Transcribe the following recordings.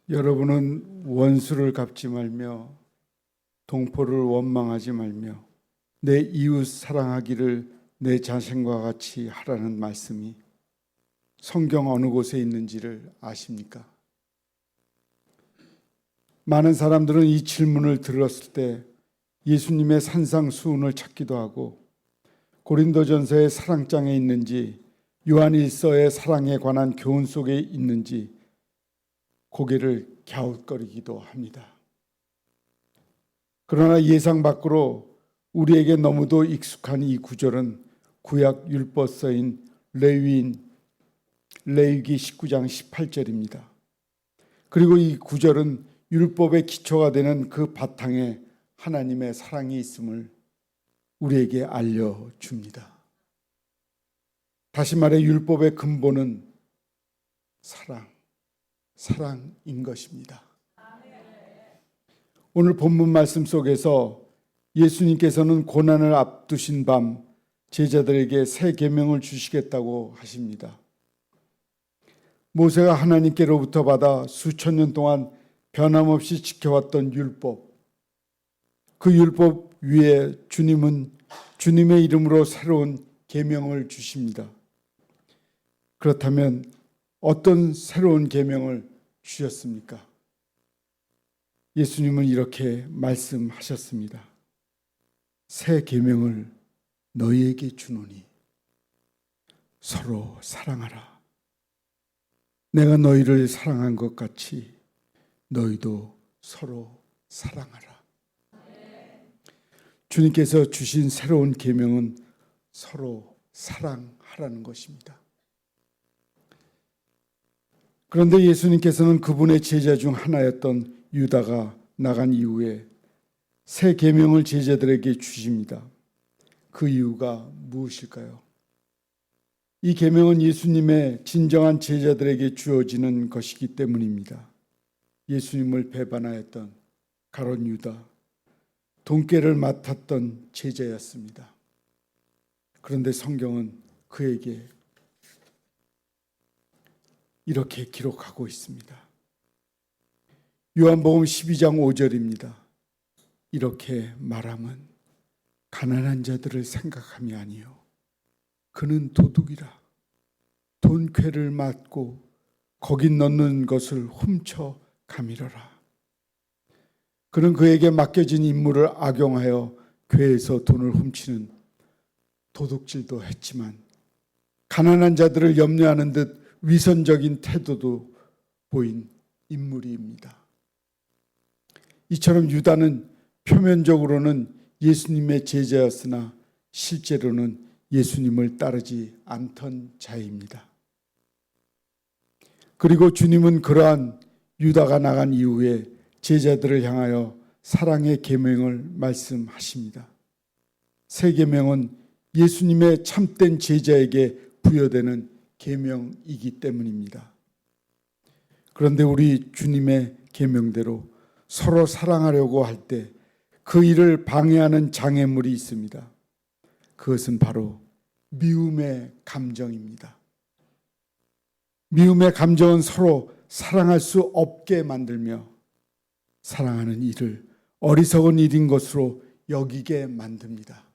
여러분은 원수를 갚지 말며 동포를 원망하지 말며 내 이웃 사랑하기를 내 자신과 같이 하라는 말씀이 성경 어느 곳에 있는지를 아십니까? 많은 사람들은 이 질문을 들었을 때 예수님의 산상수훈을 찾기도 하고 고린도전서의 사랑장에 있는지 요한일서의 사랑에 관한 교훈 속에 있는지 고개를 갸웃거리기도 합니다. 그러나 예상 밖으로 우리에게 너무도 익숙한 이 구절은 구약 율법서인 레위기 19장 18절입니다. 그리고 이 구절은 율법의 기초가 되는 그 바탕에 하나님의 사랑이 있음을 우리에게 알려줍니다. 다시 말해 율법의 근본은 사랑인 것입니다. 오늘 본문 말씀 속에서 예수님께서는 고난을 앞두신 밤 제자들에게 새 계명을 주시겠다고 하십니다. 모세가 하나님께로부터 받아 수천 년 동안 변함없이 지켜왔던 율법, 그 율법 위에 주님은 주님의 이름으로 새로운 계명을 주십니다. 그렇다면 어떤 새로운 계명을 주셨습니까? 예수님은 이렇게 말씀하셨습니다. 새 계명을 너희에게 주노니 서로 사랑하라. 내가 너희를 사랑한 것 같이 너희도 서로 사랑하라. 주님께서 주신 새로운 계명은 서로 사랑하라는 것입니다. 그런데 예수님께서는 그분의 제자 중 하나였던 유다가 나간 이후에 새 계명을 제자들에게 주십니다. 그 이유가 무엇일까요? 이 계명은 예수님의 진정한 제자들에게 주어지는 것이기 때문입니다. 예수님을 배반하였던 가룟 유다, 돈깨를 맡았던 제자였습니다. 그런데 성경은 그에게 이렇게 기록하고 있습니다. 요한복음 12장 5절입니다. 이렇게 말함은 가난한 자들을 생각함이 아니요 그는 도둑이라 돈쾌를 맞고 거기 넣는 것을 훔쳐 가밀어라. 그는 그에게 맡겨진 임무를 악용하여 궤에서 돈을 훔치는 도둑질도 했지만 가난한 자들을 염려하는 듯 위선적인 태도도 보인 인물입니다. 이처럼 유다는 표면적으로는 예수님의 제자였으나 실제로는 예수님을 따르지 않던 자입니다. 그리고 주님은 그러한 유다가 나간 이후에 제자들을 향하여 사랑의 계명을 말씀하십니다. 새 계명은 예수님의 참된 제자에게 부여되는 계명이기 때문입니다. 그런데 우리 주님의 계명대로 서로 사랑하려고 할 때 그 일을 방해하는 장애물이 있습니다. 그것은 바로 미움의 감정입니다. 미움의 감정은 서로 사랑할 수 없게 만들며 사랑하는 일을 어리석은 일인 것으로 여기게 만듭니다.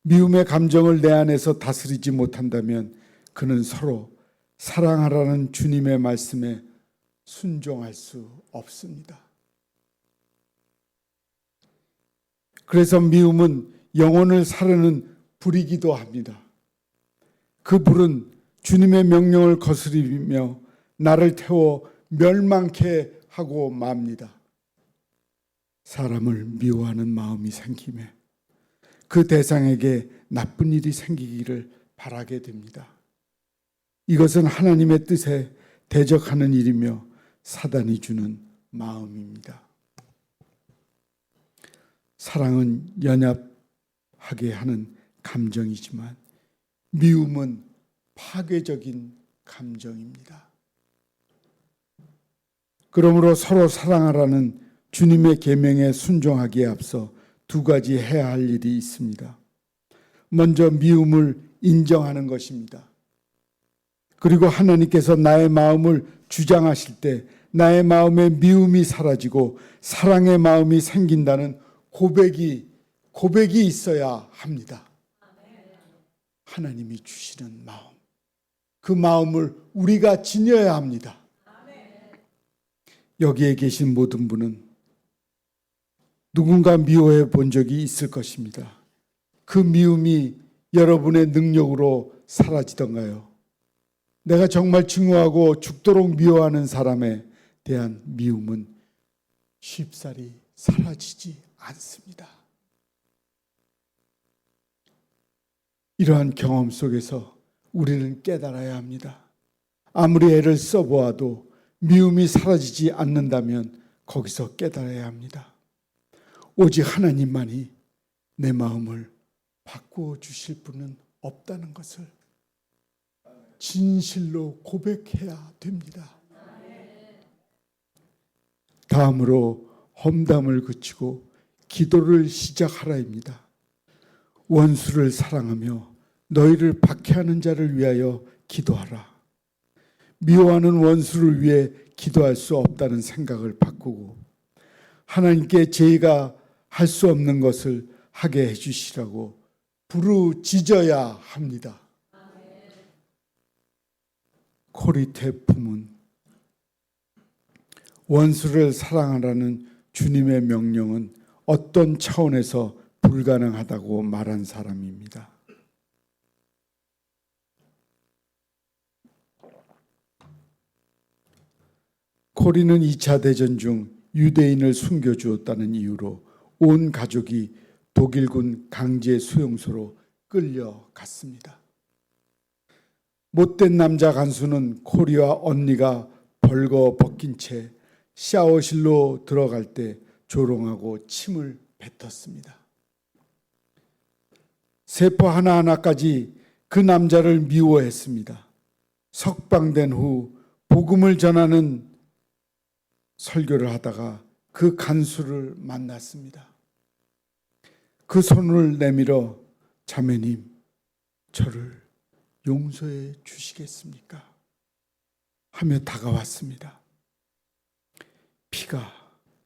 미움의 감정을 내 안에서 다스리지 못한다면 그는 서로 사랑하라는 주님의 말씀에 순종할 수 없습니다. 그래서 미움은 영혼을 사르는 불이기도 합니다. 그 불은 주님의 명령을 거스리며 나를 태워 멸망케 하고 맙니다. 사람을 미워하는 마음이 생기며 그 대상에게 나쁜 일이 생기기를 바라게 됩니다. 이것은 하나님의 뜻에 대적하는 일이며 사단이 주는 마음입니다. 사랑은 연합하게 하는 감정이지만 미움은 파괴적인 감정입니다. 그러므로 서로 사랑하라는 주님의 계명에 순종하기에 앞서 두 가지 해야 할 일이 있습니다. 먼저 미움을 인정하는 것입니다. 그리고 하나님께서 나의 마음을 주장하실 때 나의 마음에 미움이 사라지고 사랑의 마음이 생긴다는 고백이 있어야 합니다. 하나님이 주시는 마음, 그 마음을 우리가 지녀야 합니다. 여기에 계신 모든 분은 누군가 미워해 본 적이 있을 것입니다. 그 미움이 여러분의 능력으로 사라지던가요? 내가 정말 증오하고 죽도록 미워하는 사람에 대한 미움은 쉽사리 사라지지 않습니다. 이러한 경험 속에서 우리는 깨달아야 합니다. 아무리 애를 써보아도 미움이 사라지지 않는다면 거기서 깨달아야 합니다. 오직 하나님만이 내 마음을 바꾸어 주실 분은 없다는 것을 진실로 고백해야 됩니다. 다음으로 험담을 그치고 기도를 시작하라입니다. 원수를 사랑하며 너희를 박해하는 자를 위하여 기도하라. 미워하는 원수를 위해 기도할 수 없다는 생각을 바꾸고 하나님께 저희가 할 수 없는 것을 하게 해주시라고 부르짖어야 합니다. 코리테 품은 원수를 사랑하라는 주님의 명령은 어떤 차원에서 불가능하다고 말한 사람입니다. 코리는 2차 대전 중 유대인을 숨겨주었다는 이유로 온 가족이 독일군 강제 수용소로 끌려갔습니다. 못된 남자 간수는 코리와 언니가 벌거 벗긴 채 샤워실로 들어갈 때 조롱하고 침을 뱉었습니다. 세포 하나하나까지 그 남자를 미워했습니다. 석방된 후 복음을 전하는 설교를 하다가 그 간수를 만났습니다. 그 손을 내밀어 자매님, 저를 용서해 주시겠습니까? 하며 다가왔습니다. 피가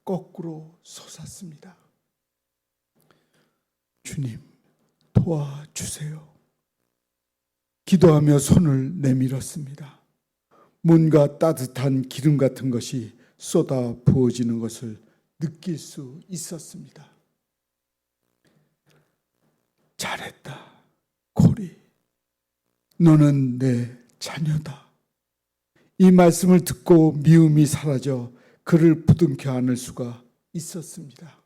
거꾸로 솟았습니다. 주님, 도와주세요. 기도하며 손을 내밀었습니다. 뭔가 따뜻한 기름 같은 것이 쏟아 부어지는 것을 느낄 수 있었습니다. 잘했다, 코리. 너는 내 자녀다. 이 말씀을 듣고 미움이 사라져 그를 부둥켜 안을 수가 있었습니다.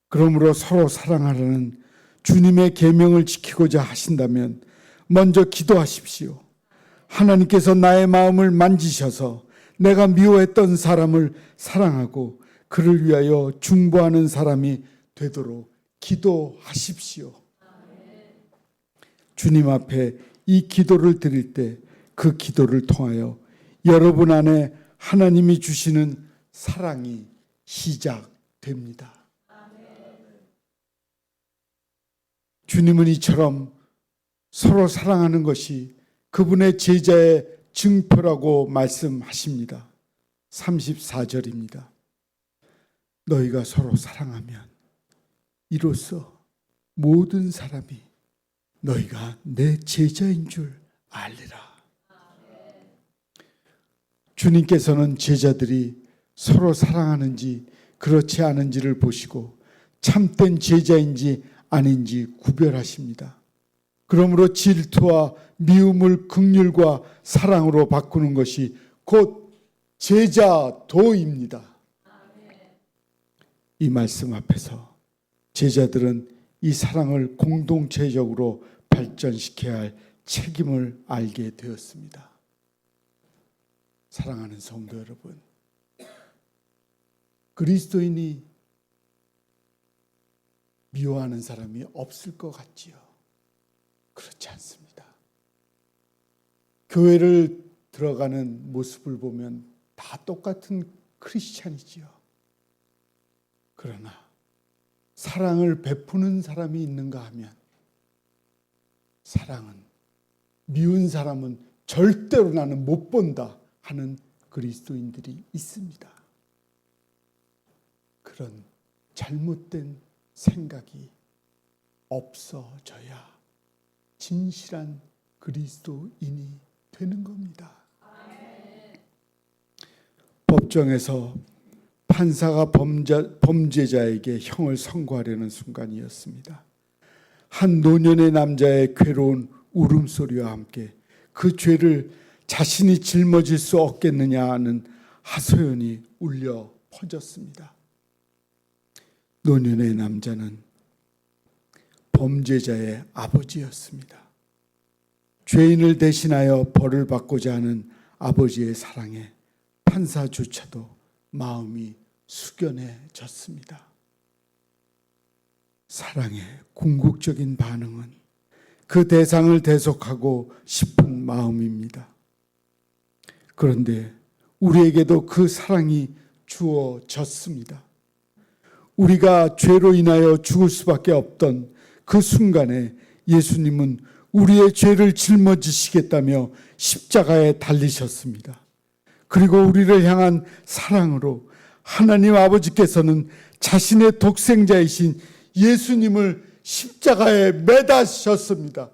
그러므로 서로 사랑하라는 주님의 계명을 지키고자 하신다면 먼저 기도하십시오. 하나님께서 나의 마음을 만지셔서 내가 미워했던 사람을 사랑하고 그를 위하여 중보하는 사람이 되도록 기도하십시오. 주님 앞에 이 기도를 드릴 때 그 기도를 통하여 여러분 안에 하나님이 주시는 사랑이 시작됩니다. 주님은 이처럼 서로 사랑하는 것이 그분의 제자의 증표라고 말씀하십니다. 34절입니다. 너희가 서로 사랑하면 이로써 모든 사람이 너희가 내 제자인 줄 알리라. 주님께서는 제자들이 서로 사랑하는지 그렇지 않은지를 보시고 참된 제자인지 아닌지 구별하십니다. 그러므로 질투와 미움을 긍휼과 사랑으로 바꾸는 것이 곧 제자도입니다. 이 말씀 앞에서 제자들은 이 사랑을 공동체적으로 발전시켜야 할 책임을 알게 되었습니다. 사랑하는 성도 여러분, 그리스도인이 미워하는 사람이 없을 것 같지요? 그렇지 않습니다. 교회를 들어가는 모습을 보면 다 똑같은 크리스찬이지요. 그러나 사랑을 베푸는 사람이 있는가 하면 사랑은 미운 사람은 절대로 나는 못 본다 하는 그리스도인들이 있습니다. 그런 잘못된 생각이 없어져야 진실한 그리스도인이 되는 겁니다. 법정에서 판사가 범죄자에게 형을 선고하려는 순간이었습니다. 한 노년의 남자의 괴로운 울음소리와 함께 그 죄를 자신이 짊어질 수 없겠느냐 하는 하소연이 울려 퍼졌습니다. 노년의 남자는 범죄자의 아버지였습니다. 죄인을 대신하여 벌을 받고자 하는 아버지의 사랑에 판사조차도 마음이 숙연해졌습니다. 사랑의 궁극적인 반응은 그 대상을 대속하고 싶은 마음입니다. 그런데 우리에게도 그 사랑이 주어졌습니다. 우리가 죄로 인하여 죽을 수밖에 없던 그 순간에 예수님은 우리의 죄를 짊어지시겠다며 십자가에 달리셨습니다. 그리고 우리를 향한 사랑으로 하나님 아버지께서는 자신의 독생자이신 예수님을 십자가에 매다셨습니다.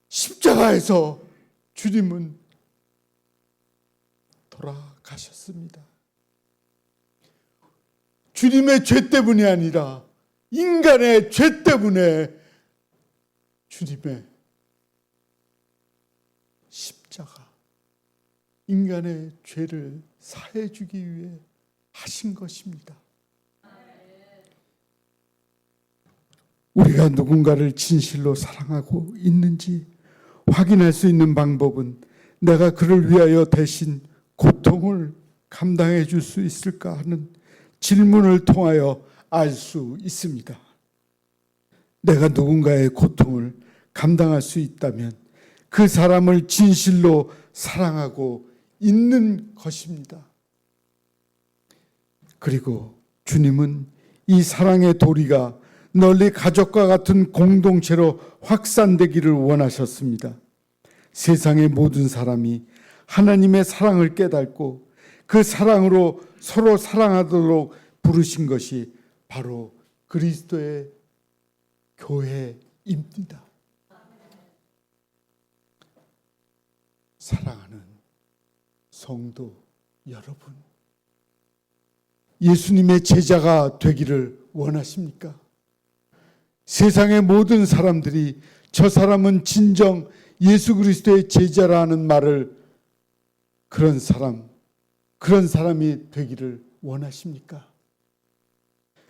십자가에서 주님은 돌아가셨습니다. 주님의 죄 때문이 아니라 인간의 죄 때문에 주님의 십자가, 인간의 죄를 사해 주기 위해 하신 것입니다. 우리가 누군가를 진실로 사랑하고 있는지 확인할 수 있는 방법은 내가 그를 위하여 대신 고통을 감당해 줄 수 있을까 하는 질문을 통하여 알 수 있습니다. 내가 누군가의 고통을 감당할 수 있다면 그 사람을 진실로 사랑하고 있는 것입니다. 그리고 주님은 이 사랑의 도리가 널리 가족과 같은 공동체로 확산되기를 원하셨습니다. 세상의 모든 사람이 하나님의 사랑을 깨닫고 그 사랑으로 서로 사랑하도록 부르신 것이 바로 그리스도의 교회입니다. 사랑하는 성도 여러분, 예수님의 제자가 되기를 원하십니까? 세상의 모든 사람들이 저 사람은 진정 예수 그리스도의 제자라는 말을 그런 사람이 되기를 원하십니까?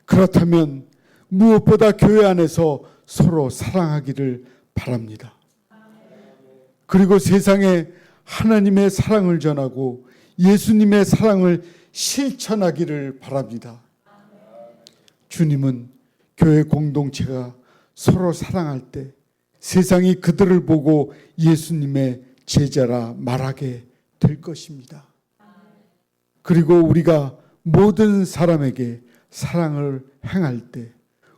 그렇다면 무엇보다 교회 안에서 서로 사랑하기를 바랍니다. 그리고 세상에 하나님의 사랑을 전하고 예수님의 사랑을 실천하기를 바랍니다. 주님은 교회 공동체가 서로 사랑할 때 세상이 그들을 보고 예수님의 제자라 말하게 될 것입니다. 그리고 우리가 모든 사람에게 사랑을 행할 때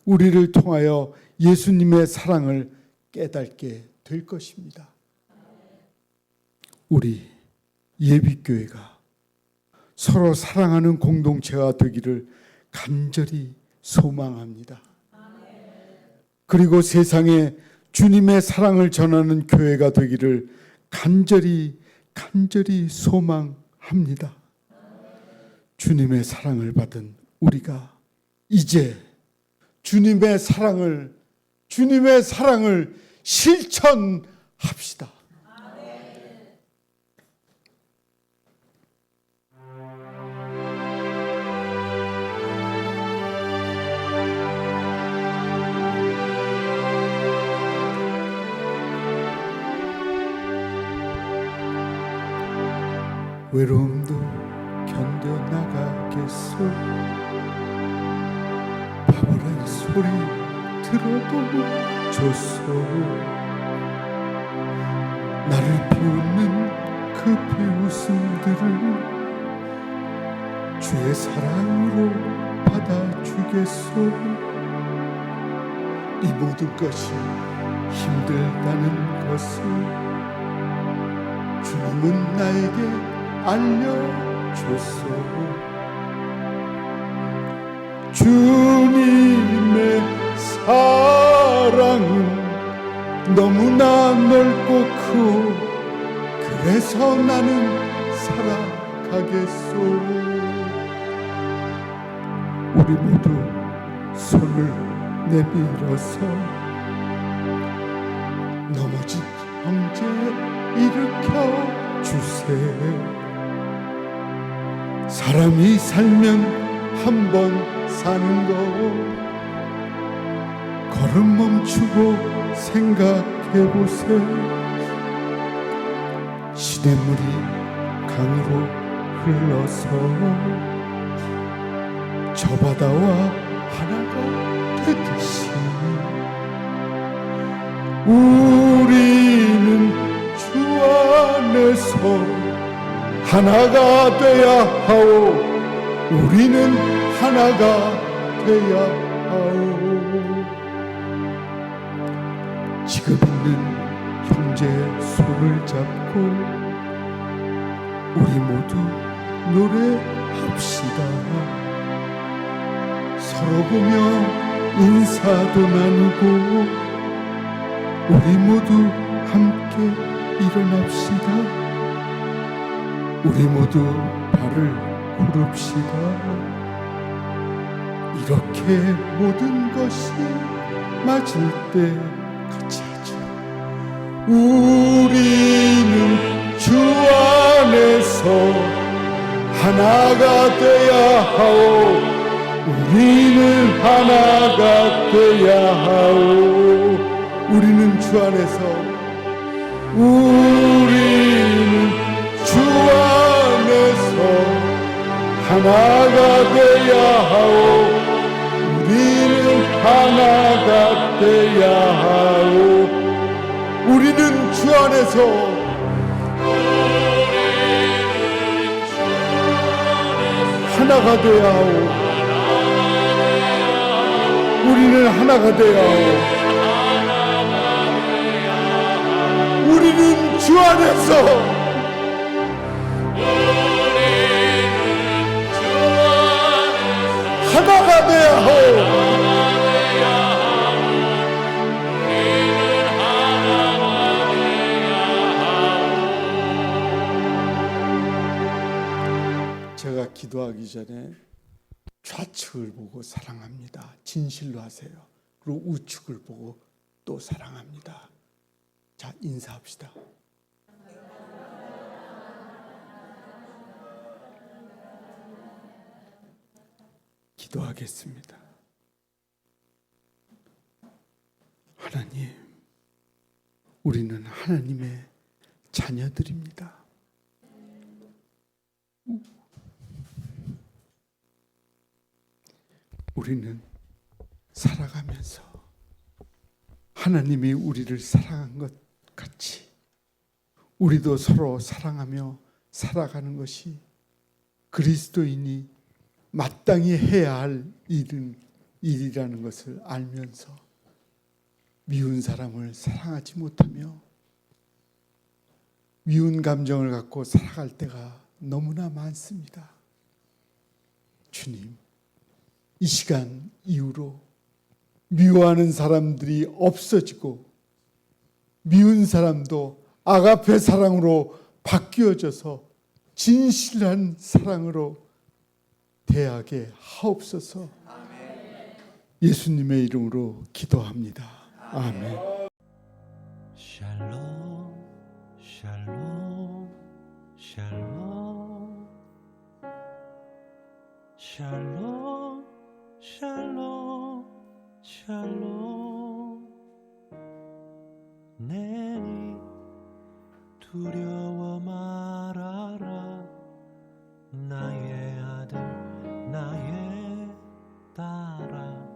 우리를 통하여 예수님의 사랑을 깨닫게 될 것입니다. 우리 예비교회가 서로 사랑하는 공동체가 되기를 간절히 소망합니다. 그리고 세상에 주님의 사랑을 전하는 교회가 되기를 간절히 소망합니다. 주님의 사랑을 받은 우리가 이제 주님의 사랑을 실천합시다. 외로움도 견뎌나가겠소. 바보란 소리 들어도 좋소. 나를 비웃는 그 비웃음들을 주의 사랑으로 받아주겠소. 이 모든 것이 힘들다는 것을 주님은 나에게 알려줬소. 주님의 사랑은 너무나 넓고 크고 그래서 나는 살아가겠소. 우리 모두 손을 내밀어서 넘어진 형제 일으켜 주세. 사람이 살면 한 번 사는 거 걸음 멈추고 생각해보세. 시냇물이 강으로 흘러서 저 바다와 하나가 되듯이 우리는 주 안에서 하나가 돼야 하오. 우리는 하나가 돼야 하오. 지금 있는 형제의 손을 잡고 우리 모두 노래합시다. 서로 보며 인사도 나누고 우리 모두 함께 일어납시다. 우리 모두 발을 구릅시다. 이렇게 모든 것이 맞을 때 같이 하죠. 우리는 주 안에서 하나가 돼야 하오. 우리는 하나가 돼야 하오. 우리는 주 안에서 우리는 주 안에서 하나가 돼야 하오. 우리는 하나가 돼야 하오. 우리는 주 안에서 하나가 돼야 하오. 우리는 하나가 돼야 하오. 우리는 주 안에서 하나가 돼야 하오. 제가 기도하기 전에 좌측을 보고 사랑합니다. 진실로 하세요. 그리고 우측을 보고 또 사랑합니다. 자, 인사합시다. 기도하겠습니다. 하나님, 우리는 하나님의 자녀들입니다. 우리는 살아가면서 하나님이 우리를 사랑한 것 같이 우리도 서로 사랑하며 살아가는 것이 그리스도인이 마땅히 해야 할 일이라는 것을 알면서 미운 사람을 사랑하지 못하며 미운 감정을 갖고 살아갈 때가 너무나 많습니다. 주님, 이 시간 이후로 미워하는 사람들이 없어지고 미운 사람도 아가페 사랑으로 바뀌어져서 진실한 사랑으로 대하게 하옵소서. 예수님의 이름으로 기도합니다. 아멘. 샬롬 샬롬 샬롬 샬롬 샬롬 샬롬 내니 두려워 말아라 나의 아들 나의 딸아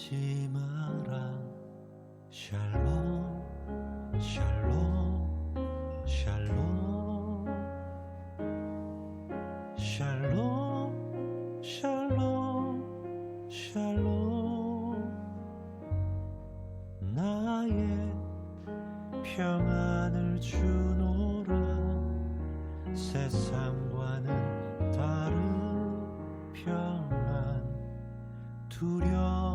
안심하라 샬롬 샬롬 샬롬 샬롬 샬롬 샬롬 나의 평안을 주노라 세상과는 다른 평안 두려움